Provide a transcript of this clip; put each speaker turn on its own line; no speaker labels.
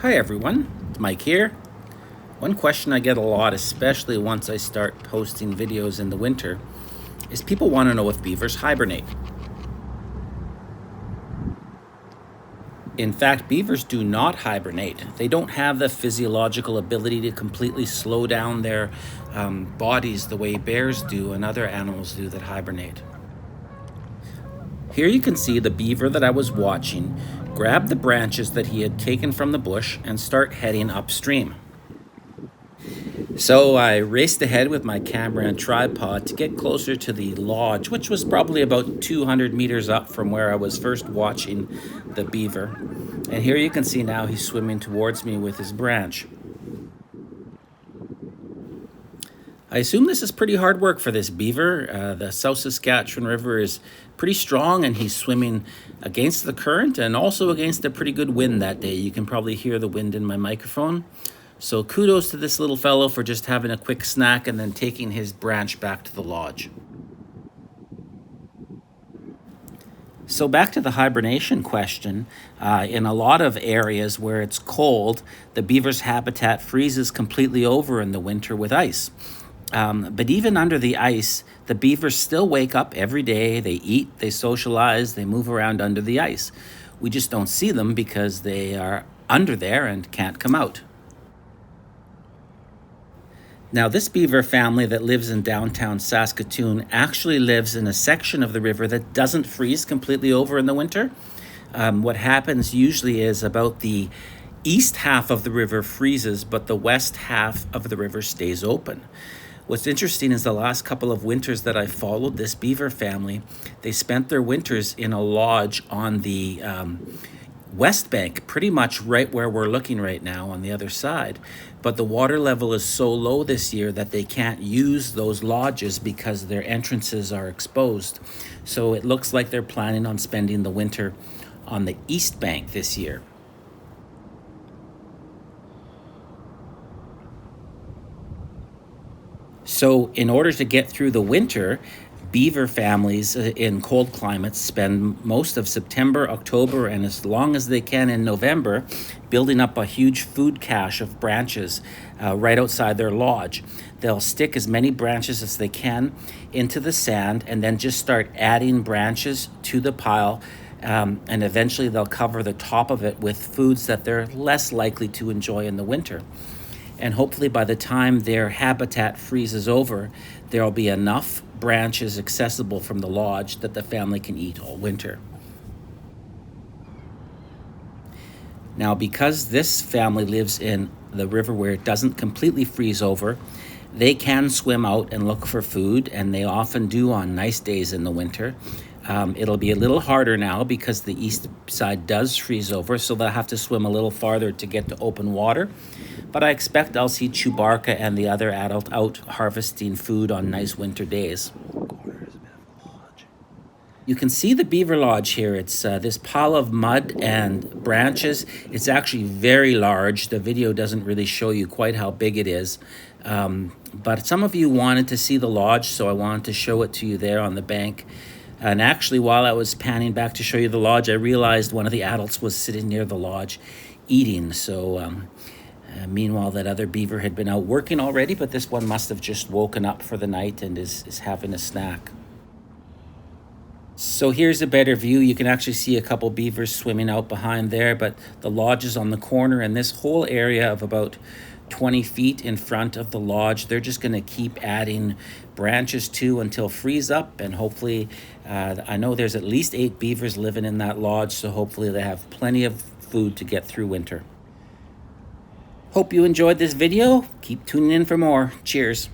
Hi everyone, it's Mike here. One question I get a lot, especially once I start posting videos in the winter, is people want to know if beavers hibernate. In fact, beavers do not hibernate. They don't have the physiological ability to completely slow down their bodies the way bears do and other animals do that hibernate. Here you can see the beaver that I was watching grab the branches that he had taken from the bush and start heading upstream. So I raced ahead with my camera and tripod to get closer to the lodge, which was probably about 200 meters up from where I was first watching the beaver. And here you can see now he's swimming towards me with his branch. I assume this is pretty hard work for this beaver. The South Saskatchewan River is pretty strong and he's swimming against the current and also against a pretty good wind that day. You can probably hear the wind in my microphone. So kudos to this little fellow for just having a quick snack and then taking his branch back to the lodge. So back to the hibernation question, in a lot of areas where it's cold, the beaver's habitat freezes completely over in the winter with ice. But even under the ice, the beavers still wake up every day, they eat, they socialize, they move around under the ice. We just don't see them because they are under there and can't come out. Now, this beaver family that lives in downtown Saskatoon actually lives in a section of the river that doesn't freeze completely over in the winter. What happens usually is about the east half of the river freezes, but the west half of the river stays open. What's interesting is the last couple of winters that I followed this beaver family, they spent their winters in a lodge on the west bank, pretty much right where we're looking right now on the other side. But the water level is so low this year that they can't use those lodges because their entrances are exposed. So it looks like they're planning on spending the winter on the east bank this year. So in order to get through the winter, beaver families in cold climates spend most of September, October, and as long as they can in November, building up a huge food cache of branches right outside their lodge. They'll stick as many branches as they can into the sand and then just start adding branches to the pile. And eventually they'll cover the top of it with foods that they're less likely to enjoy in the winter. And hopefully by the time their habitat freezes over, there'll be enough branches accessible from the lodge that the family can eat all winter. Now, because this family lives in the river where it doesn't completely freeze over, they can swim out and look for food, and they often do on nice days in the winter. It'll be a little harder now because the east side does freeze over, so they'll have to swim a little farther to get to open water. But I expect I'll see Chewbacca and the other adult out harvesting food on nice winter days. You can see the Beaver Lodge here. It's this pile of mud and branches. It's actually very large. The video doesn't really show you quite how big it is. But some of you wanted to see the lodge, so I wanted to show it to you there on the bank. And actually, while I was panning back to show you the lodge, I realized one of the adults was sitting near the lodge eating. So meanwhile, that other beaver had been out working already, but this one must have just woken up for the night and is having a snack. So here's a better view. You can actually see a couple beavers swimming out behind there, but the lodge is on the corner, and this whole area of about 20 feet in front of the lodge, they're just going to keep adding branches to until freeze up, and hopefully I know there's at least 8 beavers living in that lodge, so hopefully they have plenty of food to get through winter. Hope you enjoyed this video. Keep tuning in for more. Cheers.